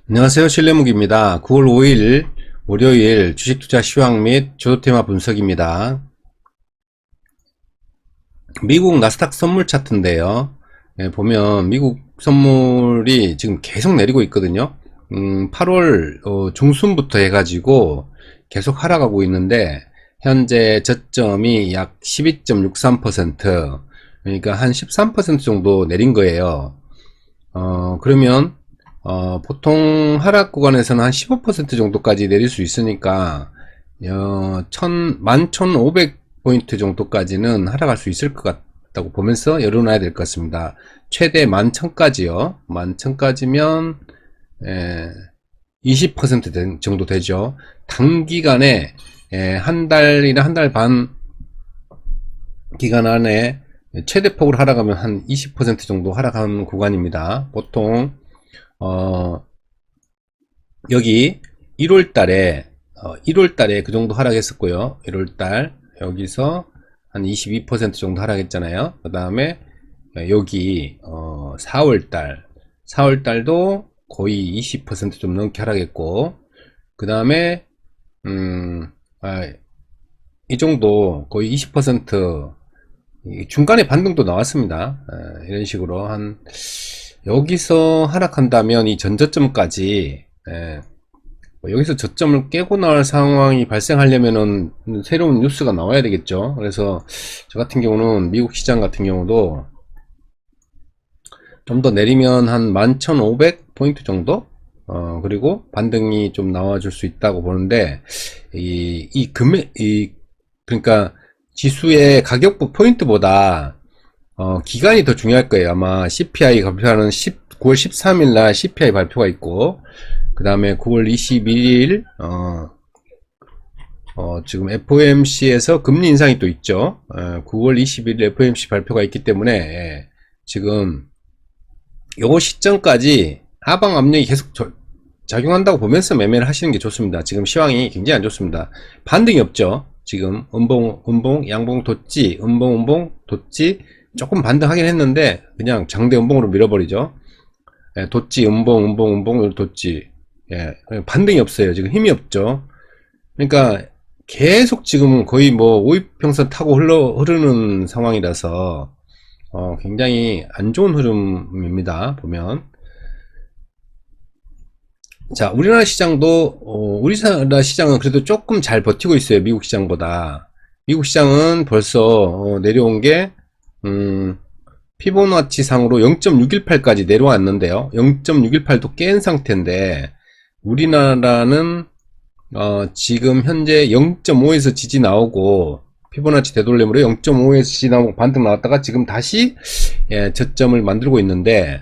안녕하세요. 신뢰무기입니다. 9월 5일 월요일 주식투자 시황 및 주도테마 분석입니다. 미국 나스닥 선물 차트인데요. 보면 미국 선물이 지금 계속 내리고 있거든요. 8월 중순부터 해가지고 계속 하락하고 있는데 현재 저점이 약 12.63%, 그러니까 한 13% 정도 내린 거예요. 그러면 보통 하락 구간에서는 한 15% 정도까지 내릴 수 있으니까 11,500포인트 정도까지는 하락할 수 있을 것 같다고 보면서 열어놔야 될 것 같습니다. 최대 11,000까지요. 11,000까지면 20% 정도 되죠. 단기간에 한 달이나 한 달 반 기간 안에 최대폭으로 하락하면 한 20% 정도 하락하는 구간입니다. 보통 여기 1월달에 그 정도 하락했었고요. 1월달 여기서 한 22% 정도 하락했잖아요. 그 다음에 여기 4월달도 거의 20% 좀 넘게 하락했고, 그 다음에 이 정도 거의 20% 중간에 반등도 나왔습니다. 이런 식으로 여기서 하락한다면 이 전저점까지, 여기서 저점을 깨고 나올 상황이 발생하려면은 새로운 뉴스가 나와야 되겠죠. 그래서 저 같은 경우는 미국 시장 같은 경우도 좀 더 내리면 한 11,500포인트 정도, 그리고 반등이 좀 나와줄 수 있다고 보는데, 그러니까 지수의 가격부 포인트보다 기간이 더 중요할 거예요. 아마 CPI 발표하는 9월 13일 날 CPI 발표가 있고, 그 다음에 9월 21일 지금 FOMC에서 금리 인상이 또 있죠. 9월 21일 FOMC 발표가 있기 때문에 지금 요거 시점까지 하방 압력이 계속 작용한다고 보면서 매매를 하시는 게 좋습니다. 지금 시황이 굉장히 안 좋습니다. 반등이 없죠. 지금 음봉, 양봉, 돋지, 음봉, 돋지, 조금 반등하긴 했는데 그냥 장대 음봉으로 밀어버리죠. 돋지, 음봉, 돋지. 반등이 없어요. 지금 힘이 없죠. 그러니까 계속 지금 거의 뭐 오이평선 타고 흐르는 상황이라서 굉장히 안 좋은 흐름입니다. 보면. 자, 우리나라 시장은 그래도 조금 잘 버티고 있어요. 미국 시장보다. 미국 시장은 벌써 내려온 게 피보나치 상으로 0.618까지 내려왔는데요. 0.618도 깬 상태인데 우리나라는 지금 현재 0.5에서 지지 나오고, 피보나치 되돌림으로 0.5에서 지지 나오고 반등 나왔다가 지금 다시 저점을 만들고 있는데,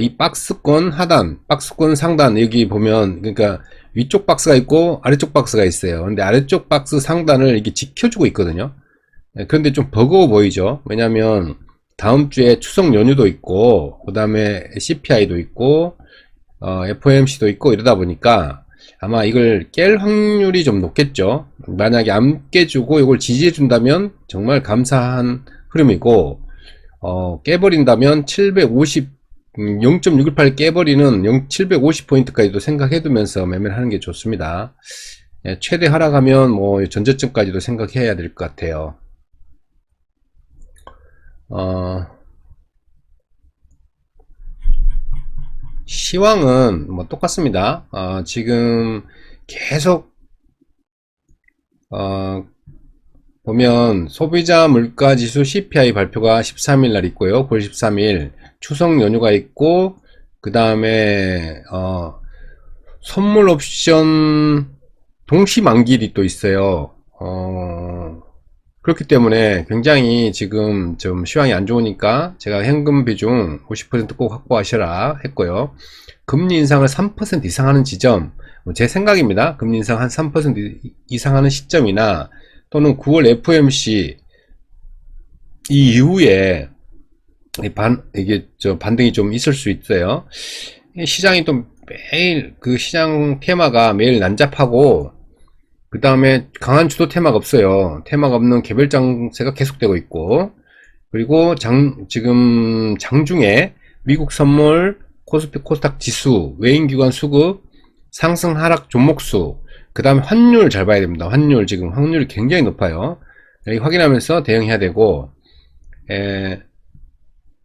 이 박스권 하단, 박스권 상단, 여기 보면, 그러니까 위쪽 박스가 있고 아래쪽 박스가 있어요. 근데 아래쪽 박스 상단을 이렇게 지켜주고 있거든요. 그런데 좀 버거워 보이죠. 왜냐면 다음 주에 추석 연휴도 있고, 그 다음에 CPI도 있고, FOMC도 있고 이러다 보니까 아마 이걸 깰 확률이 좀 높겠죠. 만약에 안 깨주고 이걸 지지해 준다면 정말 감사한 흐름이고, 깨버린다면 0.618 깨버리는 750포인트까지도 생각해 두면서 매매를 하는 게 좋습니다. 최대 하락하면 뭐 전저점까지도 생각해야 될 것 같아요. 시황은 뭐 똑같습니다. 지금 계속 보면 소비자 물가지수 CPI 발표가 13일 날 있고요. 9월 13일 추석 연휴가 있고, 그 다음에 선물 옵션 동시 만기일이 또 있어요. 그렇기 때문에 굉장히 지금 좀 시황이 안 좋으니까 제가 현금 비중 50% 꼭 확보하셔라 했고요. 금리 인상을 3% 이상 하는 지점, 제 생각입니다. 금리 인상 한 3% 이상 하는 시점이나 또는 9월 FOMC 이 이후에 반등이 좀 있을 수 있어요. 시장이 또 매일 그 시장 테마가 매일 난잡하고, 그 다음에 강한 주도 테마가 없어요. 테마가 없는 개별 장세가 계속되고 있고, 그리고 지금 장중에 미국 선물 코스피 코스닥 지수, 외인기관 수급, 상승 하락 종목수, 그 다음에 환율 잘 봐야 됩니다. 환율 지금 확률이 굉장히 높아요. 여기 확인하면서 대응해야 되고,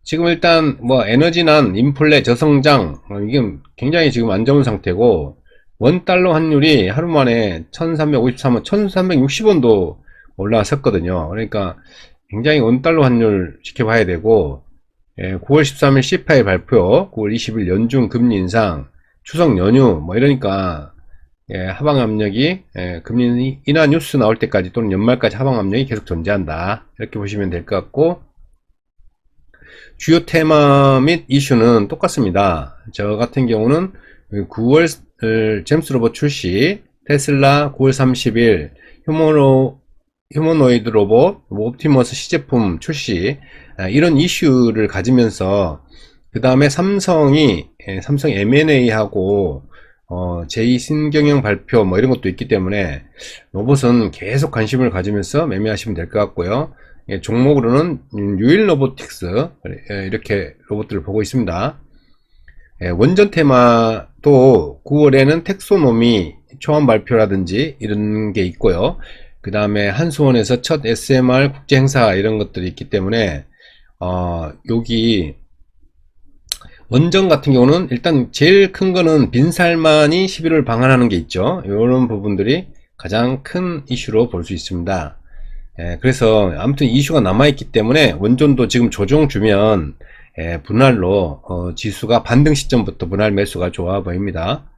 지금 일단 뭐 에너지난, 인플레, 저성장, 이게 굉장히 지금 안 좋은 상태고, 원달러 환율이 하루 만에 1353원, 1360원도 올라왔었거든요. 그러니까 굉장히 원달러 환율 지켜봐야 되고, 9월 13일 CPI 발표, 9월 20일 연중 금리 인상, 추석 연휴, 뭐 이러니까, 하방 압력이, 금리 인하 뉴스 나올 때까지 또는 연말까지 하방 압력이 계속 존재한다. 이렇게 보시면 될 것 같고, 주요 테마 및 이슈는 똑같습니다. 저 같은 경우는 9월 제임스 로봇 출시, 테슬라 9월 30일, 휴머노이드 로봇, 옵티머스 시제품 출시, 이런 이슈를 가지면서 그 다음에 삼성 M&A하고 제2 신경영 발표 뭐 이런 것도 있기 때문에 로봇은 계속 관심을 가지면서 매매하시면 될 것 같고요. 종목으로는 유일 로보틱스 이렇게 로봇들을 보고 있습니다. 원전 테마도 9월에는 텍소노미 초안 발표라든지 이런 게 있고요. 그 다음에 한수원에서 첫 SMR 국제 행사 이런 것들이 있기 때문에 여기 원전 같은 경우는 일단 제일 큰 거는 빈살만이 11월 방한하는 게 있죠. 이런 부분들이 가장 큰 이슈로 볼 수 있습니다. 그래서 아무튼 이슈가 남아있기 때문에 원전도 지금 조정 주면 분할로 지수가 반등 시점부터 분할 매수가 좋아 보입니다.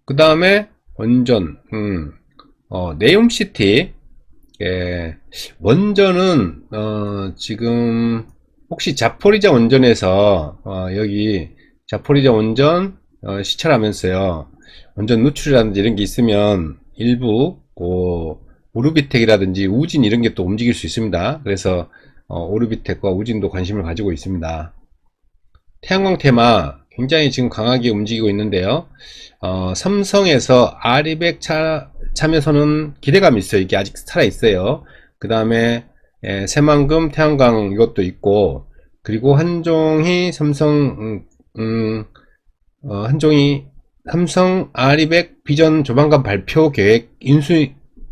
그 다음에 원전 네옴시티, 원전은 지금 혹시 자포리자 원전에서 여기 자포리자 원전 시찰하면서요 원전 누출이라든지 이런 게 있으면 일부 오르비텍이라든지 우진 이런 게 또 움직일 수 있습니다. 그래서 오르비텍과 우진도 관심을 가지고 있습니다. 태양광 테마 굉장히 지금 강하게 움직이고 있는데요. 삼성에서 R200 참여선은 기대감이 있어요. 이게 아직 살아있어요. 그 다음에 새만금 태양광 이것도 있고, 그리고 한종이 삼성 R200 비전 조만간 발표 인수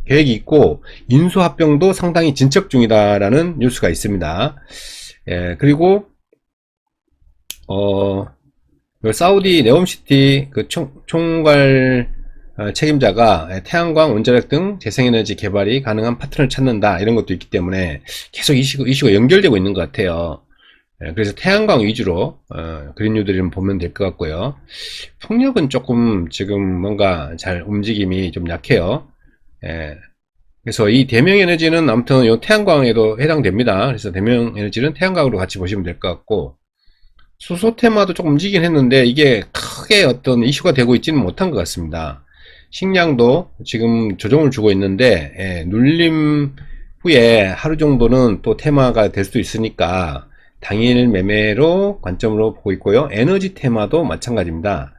계획이 있고, 인수 합병도 상당히 진척 중이다라는 뉴스가 있습니다. 그리고 사우디 네옴시티 그 총괄 책임자가 태양광, 원자력 등 재생에너지 개발이 가능한 파트너를 찾는다 이런 것도 있기 때문에 계속 이슈가 연결되고 있는 것 같아요. 그래서 태양광 위주로 그린뉴들을 좀 보면 될 것 같고요. 풍력은 조금 지금 뭔가 잘 움직임이 좀 약해요. 그래서 이 대명에너지는 아무튼 이 태양광에도 해당됩니다. 그래서 대명에너지는 태양광으로 같이 보시면 될 것 같고, 수소 테마도 조금 움직이긴 했는데 이게 크게 어떤 이슈가 되고 있지는 못한 것 같습니다. 식량도 지금 조정을 주고 있는데 눌림 후에 하루 정도는 또 테마가 될 수도 있으니까 당일 매매로 관점으로 보고 있고요. 에너지 테마도 마찬가지입니다.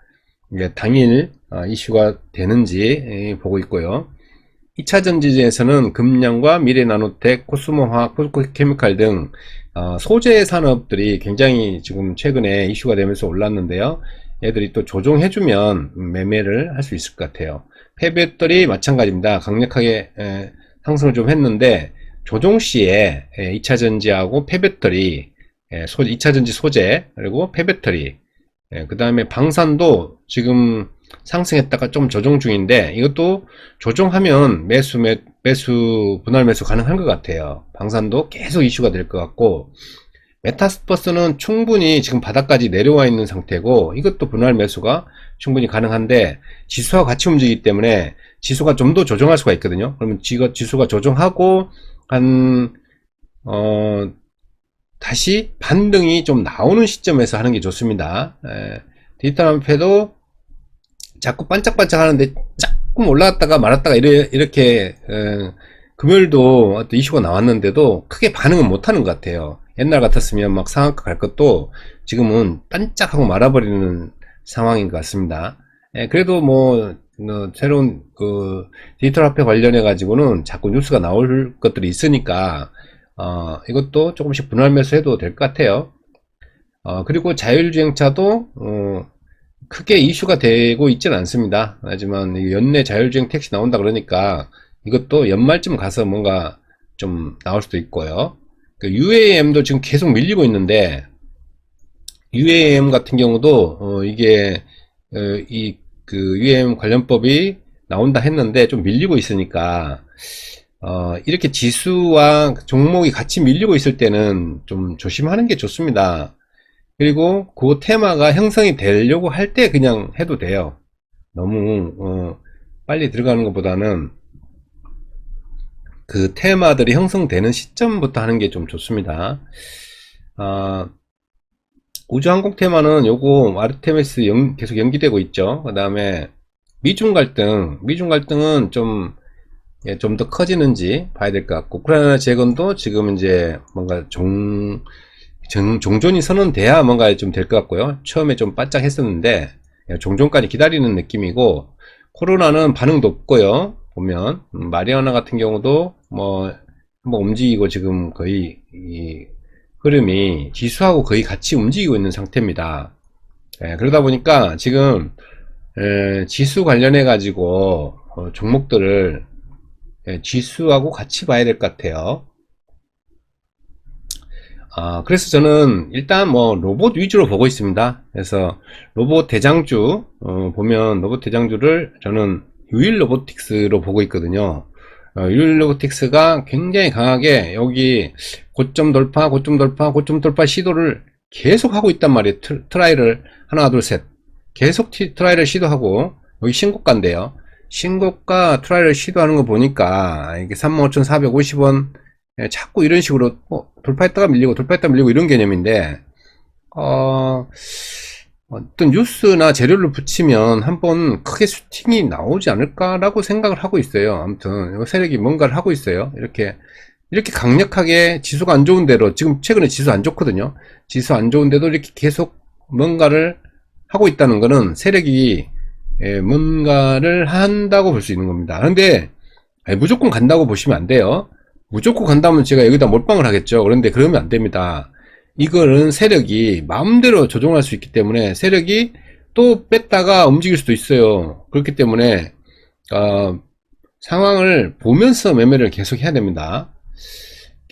당일 이슈가 되는지 보고 있고요. 2차 전지에서는 금량과 미래나노텍, 코스모화학, 포스코케미칼 등 소재 산업들이 굉장히 지금 최근에 이슈가 되면서 올랐는데요. 얘들이 또 조정해주면 매매를 할 수 있을 것 같아요. 폐배터리 마찬가지입니다. 강력하게 상승을 좀 했는데 조정 시에 2차 전지하고 폐배터리, 2차 전지 소재, 그리고 폐배터리, 그 다음에 방산도 지금 상승했다가 좀 조정 중인데 이것도 조정하면 분할 매수 가능한 것 같아요. 방산도 계속 이슈가 될 것 같고, 메타스퍼스는 충분히 지금 바닥까지 내려와 있는 상태고 이것도 분할 매수가 충분히 가능한데 지수와 같이 움직이기 때문에 지수가 좀 더 조정할 수가 있거든요. 그러면 지수가 조정하고 다시 반등이 좀 나오는 시점에서 하는 게 좋습니다. 디지털화폐도 자꾸 반짝반짝 하는데 조금 올라갔다가 말았다가 이렇게 금요일도 어떤 이슈가 나왔는데도 크게 반응은 못하는 것 같아요. 옛날 같았으면 막 상한가 갈 것도 지금은 반짝하고 말아버리는 상황인 것 같습니다. 그래도 뭐 새로운 디지털 화폐 관련해 가지고는 자꾸 뉴스가 나올 것들이 있으니까 이것도 조금씩 분할 매수해도 될 것 같아요. 그리고 자율주행차도 크게 이슈가 되고 있지는 않습니다. 하지만 연내 자율주행 택시 나온다 그러니까 이것도 연말쯤 가서 뭔가 좀 나올 수도 있고요. 그 UAM도 지금 계속 밀리고 있는데, UAM 같은 경우도 이게 그 UAM 관련법이 나온다 했는데 좀 밀리고 있으니까 이렇게 지수와 종목이 같이 밀리고 있을 때는 좀 조심하는 게 좋습니다. 그리고 그 테마가 형성이 되려고 할 때 그냥 해도 돼요. 너무 빨리 들어가는 것보다는 그 테마들이 형성되는 시점부터 하는 게 좀 좋습니다. 우주항공 테마는 요거 아르테미스 계속 연기되고 있죠. 그 다음에 미중 갈등은 좀 더 커지는지 봐야 될 것 같고, 우크라이나 재건도 지금 이제 뭔가 종전이 선언돼야 뭔가 좀 될 것 같고요. 처음에 좀 바짝 했었는데 종전까지 기다리는 느낌이고, 코로나는 반응도 없고요. 보면 마리아나 같은 경우도 뭐 한번 움직이고 지금 거의 이 흐름이 지수하고 거의 같이 움직이고 있는 상태입니다. 그러다 보니까 지금 지수 관련해 가지고 종목들을 지수하고 같이 봐야 될 것 같아요. 그래서 저는 일단 뭐 로봇 위주로 보고 있습니다. 그래서 로봇 대장주 보면 로봇 대장주를 저는 유일 로보틱스로 보고 있거든요. 유일 로보틱스가 굉장히 강하게 여기 고점 돌파 시도를 계속 하고 있단 말이에요. 트라이를 하나 둘 셋 계속 트라이를 시도하고, 여기 신고가인데요. 신고가 트라이를 시도하는 거 보니까 이게 35,450원 자꾸 이런 식으로 돌파했다가 밀리고 이런 개념인데, 어떤 뉴스나 재료를 붙이면 한번 크게 슈팅이 나오지 않을까라고 생각을 하고 있어요. 아무튼 세력이 뭔가를 하고 있어요. 이렇게 강력하게 지수가 안 좋은 대로, 지금 최근에 지수 안 좋거든요. 지수 안 좋은데도 이렇게 계속 뭔가를 하고 있다는 거는 세력이 뭔가를 한다고 볼 수 있는 겁니다. 그런데 무조건 간다고 보시면 안 돼요. 무조건 간다면 제가 여기다 몰빵을 하겠죠. 그런데 그러면 안 됩니다. 이거는 세력이 마음대로 조종할 수 있기 때문에, 세력이 또 뺐다가 움직일 수도 있어요. 그렇기 때문에 상황을 보면서 매매를 계속 해야 됩니다.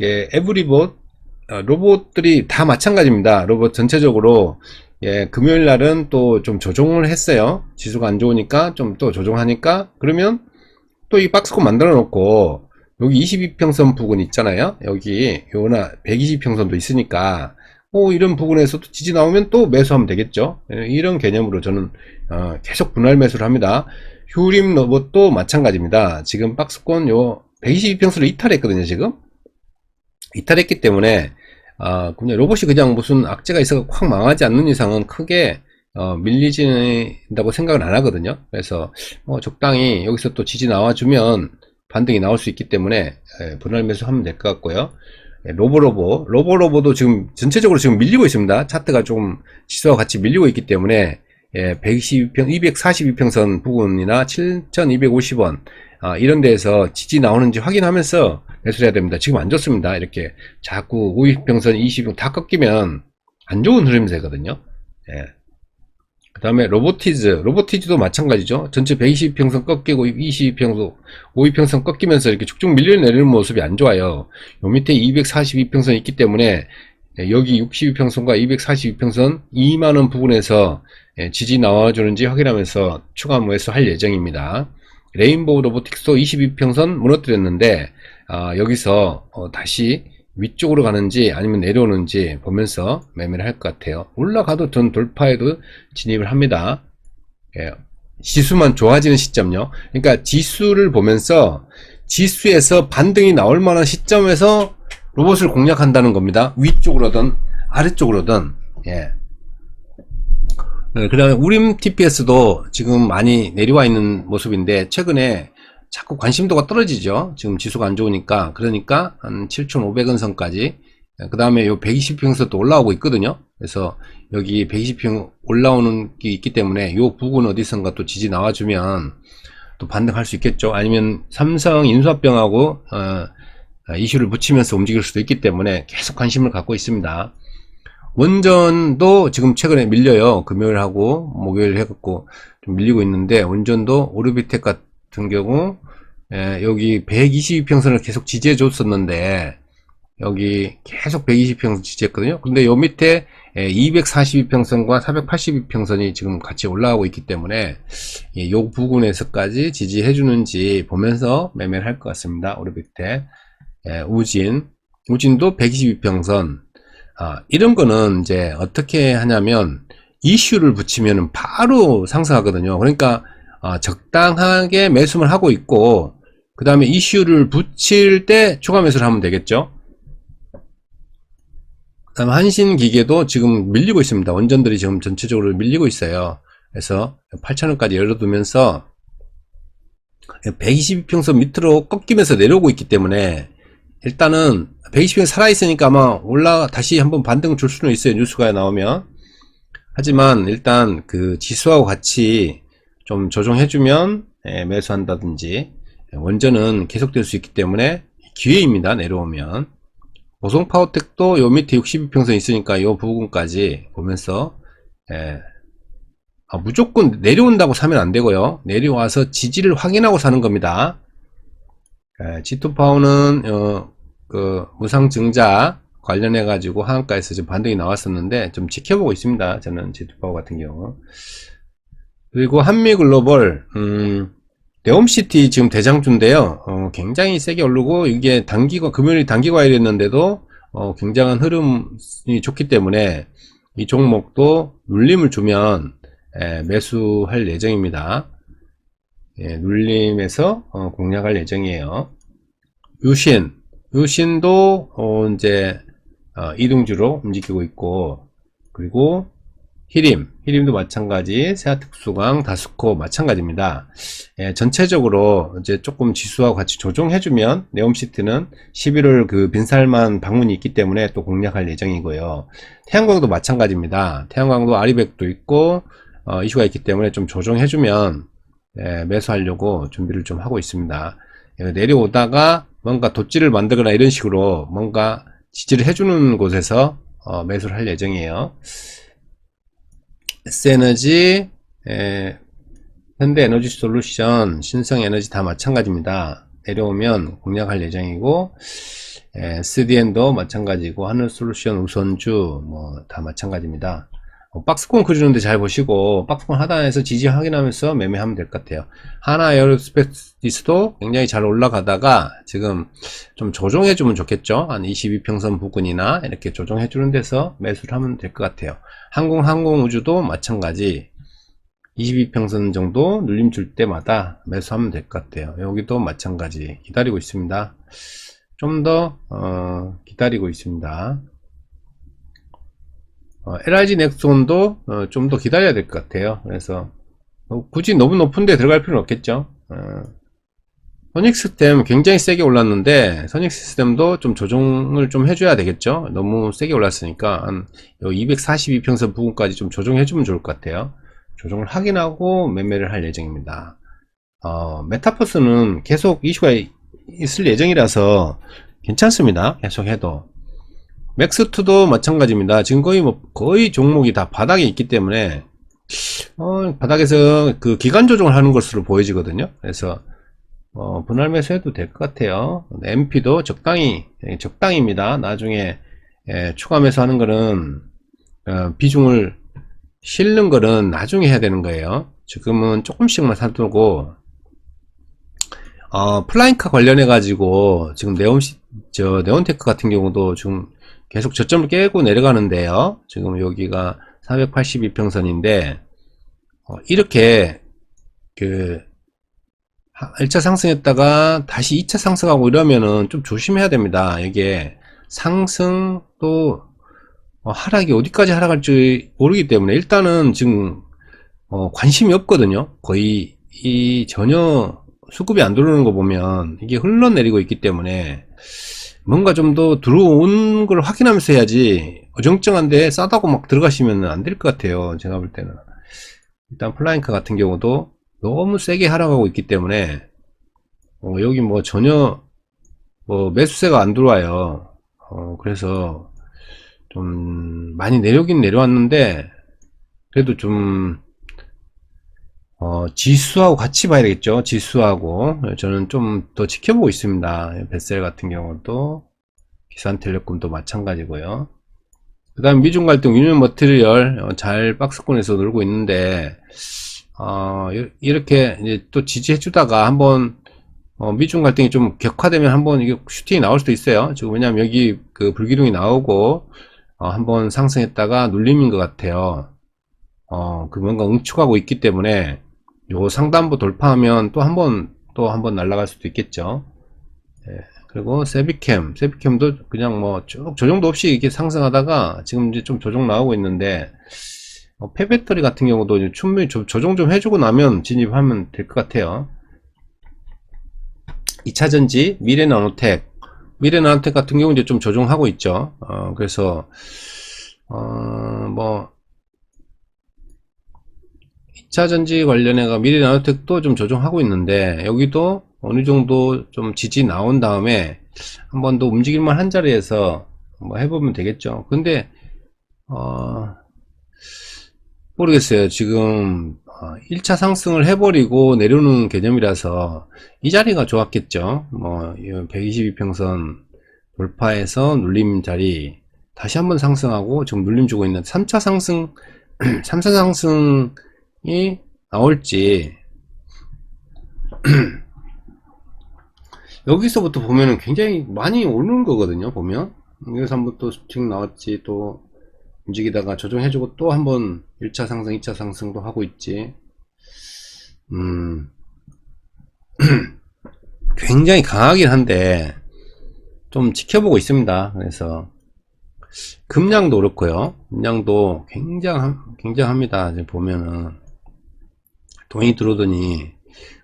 에브리봇 로봇들이 다 마찬가지입니다. 로봇 전체적으로 금요일 날은 또 좀 조종을 했어요. 지수가 안 좋으니까 좀 또 조종하니까, 그러면 또 이 박스권 만들어 놓고 여기 22평선 부근 있잖아요. 여기 요나 120평선도 있으니까 이런 부분에서도 지지 나오면 또 매수하면 되겠죠. 이런 개념으로 저는 계속 분할 매수를 합니다. 휴림 로봇도 마찬가지입니다. 지금 박스권 요 122평선을 이탈했거든요. 지금 이탈했기 때문에 그냥 로봇이 그냥 무슨 악재가 있어 확 망하지 않는 이상은 크게 밀리진다고 생각을 안 하거든요. 그래서 적당히 여기서 또 지지 나와주면 반등이 나올 수 있기 때문에 분할 매수하면 될 것 같고요. 로보로보도 지금 전체적으로 지금 밀리고 있습니다. 차트가 조금 지수와 같이 밀리고 있기 때문에 242평선 부근이나 7,250원 이런 데에서 지지 나오는지 확인하면서 매수를 해야 됩니다. 지금 안 좋습니다. 이렇게 자꾸 50평선, 20평 다 꺾이면 안 좋은 흐름이 되거든요. 그 다음에 로보티즈도 마찬가지죠. 전체 120평선 꺾이고 22평선, 52평선 꺾이면서 이렇게 쭉쭉 밀려내리는 모습이 안 좋아요. 요 밑에 242평선이 있기 때문에 여기 62평선과 242평선 2만원 부분에서 지지 나와주는지 확인하면서 추가 매수할 예정입니다. 레인보우 로보틱스도 22평선 무너뜨렸는데 여기서 다시 위쪽으로 가는지 아니면 내려오는지 보면서 매매를 할 것 같아요. 올라가도 전 돌파에도 진입을 합니다. 지수만 좋아지는 시점요. 그러니까 지수를 보면서 지수에서 반등이 나올 만한 시점에서 로봇을 공략한다는 겁니다. 위쪽으로든 아래쪽으로든. 그 다음에 우림 TPS도 지금 많이 내려와 있는 모습인데, 최근에 자꾸 관심도가 떨어지죠. 지금 지수가 안 좋으니까. 그러니까 한 7,500원 선까지. 그 다음에 요 120평선 또 올라오고 있거든요. 그래서 여기 120평 올라오는 게 있기 때문에 요 부근 어디선가 또 지지 나와주면 또 반등할 수 있겠죠. 아니면 삼성 인수합병하고 이슈를 붙이면서 움직일 수도 있기 때문에 계속 관심을 갖고 있습니다. 원전도 지금 최근에 밀려요. 금요일하고 목요일 해갖고 좀 밀리고 있는데, 원전도 오르비텍 같은 경우 여기 122평선을 계속 지지해 줬었는데, 여기 계속 120평선 지지했거든요. 근데 요 밑에 242평선과 482평선이 지금 같이 올라가고 있기 때문에 이 부분에서까지 지지해 주는지 보면서 매매를 할 것 같습니다. 오르비텍. 우진도 122평선. 이런 거는 이제 어떻게 하냐면 이슈를 붙이면 바로 상승하거든요. 그러니까 적당하게 매수를 하고 있고, 그 다음에 이슈를 붙일 때 추가 매수를 하면 되겠죠. 그 다음에 한신기계도 지금 밀리고 있습니다. 원전들이 지금 전체적으로 밀리고 있어요. 그래서 8,000원까지 열어두면서 122평선 밑으로 꺾이면서 내려오고 있기 때문에, 일단은 120평 살아있으니까 아마 다시 한번 반등 줄 수는 있어요. 뉴스가 나오면. 하지만 일단 그 지수하고 같이 좀 조정해주면 매수한다든지, 원전은 계속될 수 있기 때문에 기회입니다. 내려오면. 보성파워텍도 요 밑에 62평선 있으니까 요 부분까지 보면서 무조건 내려온다고 사면 안 되고요. 내려와서 지지를 확인하고 사는 겁니다. G2파워는 그 무상증자 관련해 가지고 하한가에서 지금 반등이 나왔었는데 좀 지켜보고 있습니다. 저는 G2파워 같은 경우. 그리고 한미글로벌 네옴시티 지금 대장주인데요. 굉장히 세게 오르고, 이게 금요일이 단기과일이었는데도 굉장한 흐름이 좋기 때문에 이 종목도 눌림을 주면 매수할 예정입니다. 눌림에서 공략할 예정이에요. 유신도 이제 이등주로 움직이고 있고, 그리고 히림도 마찬가지, 세아특수강, 다스코 마찬가지입니다. 전체적으로 이제 조금 지수와 같이 조정해주면 네옴시티는 11월 그 빈살만 방문이 있기 때문에 또 공략할 예정이고요. 태양광도 마찬가지입니다. 태양광도 아리백도 있고 이슈가 있기 때문에 좀 조정해주면 매수하려고 준비를 좀 하고 있습니다. 내려오다가 뭔가 돛지를 만들거나 이런 식으로 뭔가 지지를 해주는 곳에서 매수를 할 예정이에요. S에너지, 현대에너지솔루션, 신성에너지 다 마찬가지입니다. 내려오면 공략할 예정이고, SDN도 마찬가지고, 하늘솔루션, 우선주 뭐 다 마찬가지입니다. 박스권 그리는데 잘 보시고, 박스권 하단에서 지지 확인하면서 매매하면 될 것 같아요. 하나에어로스페이스도 굉장히 잘 올라가다가 지금 좀 조정해주면 좋겠죠. 한 22평선 부근이나 이렇게 조정해주는 데서 매수를 하면 될 것 같아요. 항공우주도 마찬가지 22평선 정도 눌림 줄 때마다 매수하면 될 것 같아요. 여기도 마찬가지 기다리고 있습니다. 좀 더 기다리고 있습니다. LRG 넥손도 좀 더 기다려야 될 것 같아요. 그래서 굳이 너무 높은 데 들어갈 필요는 없겠죠. 선익시스템 굉장히 세게 올랐는데, 선익시스템도 좀 조정을 좀 해줘야 되겠죠. 너무 세게 올랐으니까 한 242평선 부분까지 좀 조정해주면 좋을 것 같아요. 조정을 확인하고 매매를 할 예정입니다. 메타버스는 계속 이슈가 있을 예정이라서 괜찮습니다. 계속 해도. 맥스2도 마찬가지입니다. 지금 거의 종목이 다 바닥에 있기 때문에 바닥에서 그 기간 조정을 하는 것으로 보여지거든요. 그래서 분할 매수해도 될 것 같아요. MP도 적당입니다. 나중에 추가 매수하는 거는 비중을 실는 거는 나중에 해야 되는 거예요. 지금은 조금씩만 사두고, 플라잉카 관련해 가지고 지금 네온테크 같은 경우도 지금 계속 저점을 깨고 내려가는데요. 지금 여기가 482평선인데 이렇게 그 1차 상승했다가 다시 2차 상승하고 이러면은 좀 조심해야 됩니다. 이게 상승도 하락이 어디까지 하락할지 모르기 때문에 일단은 지금 관심이 없거든요. 거의 전혀 수급이 안 들어오는 거 보면 이게 흘러내리고 있기 때문에 뭔가 좀 더 들어온 걸 확인하면서 해야지, 어정쩡한데 싸다고 막 들어가시면 안 될 것 같아요. 제가 볼 때는. 일단 플라잉크 같은 경우도 너무 세게 하락하고 있기 때문에 여기 뭐 전혀 뭐 매수세가 안 들어와요. 그래서 좀 많이 내려오긴 내려왔는데 그래도 좀 지수하고 같이 봐야 되겠죠. 지수하고 저는 좀 더 지켜보고 있습니다. 벳셀 같은 경우도 기산텔레콤도 마찬가지고요. 그 다음 미중 갈등 유니온 머티리얼 잘 박스권에서 놀고 있는데 이렇게 이제 또 지지해 주다가 한번 미중 갈등이 좀 격화되면 한번 이게 슈팅이 나올 수도 있어요. 지금 왜냐면 여기 그 불기둥이 나오고 한번 상승했다가 눌림인 것 같아요. 그 뭔가 응축하고 있기 때문에 요 상단부 돌파하면 또 한 번 날아갈 수도 있겠죠. 예. 그리고 세비캠도 그냥 뭐 쭉 조정도 없이 이렇게 상승하다가 지금 이제 좀 조정 나오고 있는데 폐배터리 같은 경우도 이제 충분히 조정 좀 해주고 나면 진입하면 될 것 같아요. 2차전지 미래나노텍 같은 경우 이제 좀 조정하고 있죠. 그래서 뭐 2차전지 관련해가 미래나노텍도 좀 조정하고 있는데 여기도 어느 정도 좀 지지 나온 다음에 한 번 더 움직일만 한 자리에서 뭐 해보면 되겠죠. 근데 모르겠어요. 지금 1차 상승을 해버리고 내려오는 개념이라서 이 자리가 좋았겠죠. 뭐 122평선 돌파해서 눌림 자리 다시 한번 상승하고 지금 눌림 주고 있는 3차 상승 3차 상승이 나올지 여기서부터 보면은 굉장히 많이 오르는 거거든요. 보면 여기서 한번 또 수직 나왔지, 또 움직이다가 조정해주고 또 한번 1차 상승 2차 상승도 하고 있지. 굉장히 강하긴 한데 좀 지켜보고 있습니다. 그래서 금량도 그렇고요. 금량도 굉장합니다. 지금 보면은 돈이 들어오더니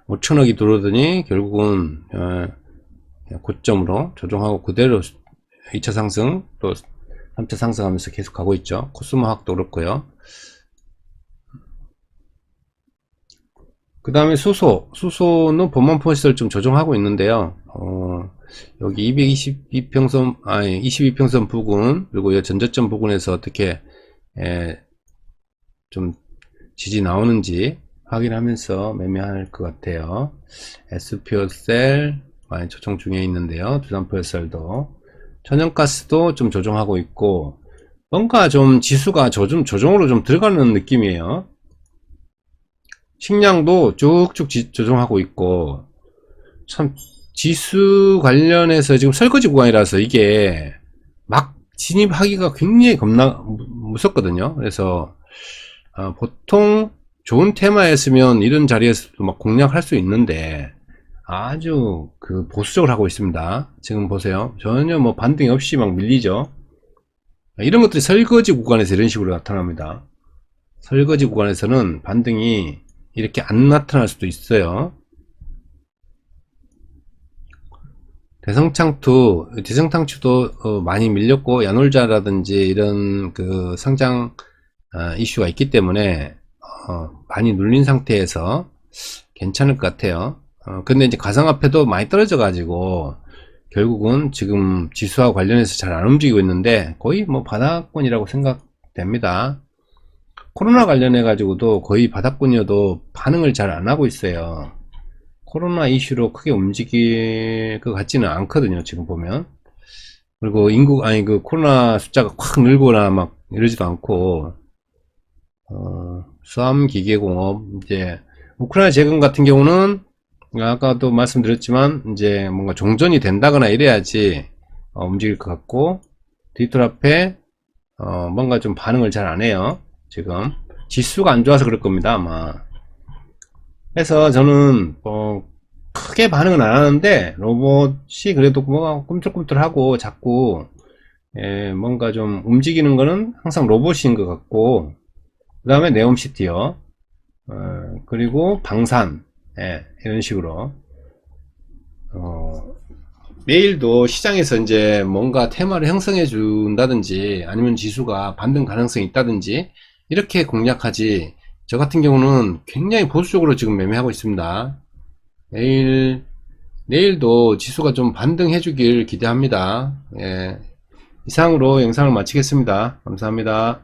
5천억이 들어오더니 결국은 고점으로 조정하고 그대로 2차 상승 또 3차 상승하면서 계속 가고 있죠. 코스모학도 그렇고요. 그 다음에 수소는 본만포시설 좀 조정하고 있는데요. 여기 222평선, 아니 22평선 부근, 그리고 전저점 부근에서 어떻게 좀 지지 나오는지 확인하면서 매매할 것 같아요. SPO셀 많이 조정 중에 있는데요. 두산포열셀도, 천연가스도 좀 조정하고 있고, 뭔가 좀 지수가 조정으로 좀 들어가는 느낌이에요. 식량도 쭉쭉 조정하고 있고, 참 지수 관련해서 지금 설거지 구간이라서 이게 막 진입하기가 굉장히 무섭거든요. 그래서 보통 좋은 테마였으면 이런 자리에서도 막 공략할 수 있는데 아주 그 보수적으로 하고 있습니다. 지금 보세요. 전혀 뭐 반등이 없이 막 밀리죠. 이런 것들이 설거지 구간에서 이런 식으로 나타납니다. 설거지 구간에서는 반등이 이렇게 안 나타날 수도 있어요. 대성탕추도 많이 밀렸고, 야놀자라든지 이런 그 상장 이슈가 있기 때문에 많이 눌린 상태에서 괜찮을 것 같아요. 근데 이제 가상화폐도 많이 떨어져 가지고 결국은 지금 지수와 관련해서 잘 안 움직이고 있는데 거의 뭐 바닥권이라고 생각됩니다. 코로나 관련해 가지고도 거의 바닥권이어도 반응을 잘 안 하고 있어요. 코로나 이슈로 크게 움직일 것 같지는 않거든요, 지금 보면. 그리고 그 코로나 숫자가 확 늘거나 막 이러지도 않고, 수암기계공업, 이제, 우크라이나 재건 같은 경우는, 아까도 말씀드렸지만, 이제 뭔가 종전이 된다거나 이래야지, 움직일 것 같고, 디지털 화폐, 뭔가 좀 반응을 잘 안 해요, 지금. 지수가 안 좋아서 그럴 겁니다, 아마. 그래서 저는 크게 반응은 안 하는데 로봇이 그래도 뭐가 꿈틀꿈틀하고 자꾸 뭔가 좀 움직이는 거는 항상 로봇인 것 같고, 그 다음에 네옴시티요, 그리고 방산, 이런 식으로 내일도 시장에서 이제 뭔가 테마를 형성해 준다든지 아니면 지수가 반등 가능성이 있다든지 이렇게 공략하지, 저 같은 경우는 굉장히 보수적으로 지금 매매하고 있습니다. 내일 내일도 지수가 좀 반등해 주길 기대합니다. 예. 이상으로 영상을 마치겠습니다. 감사합니다.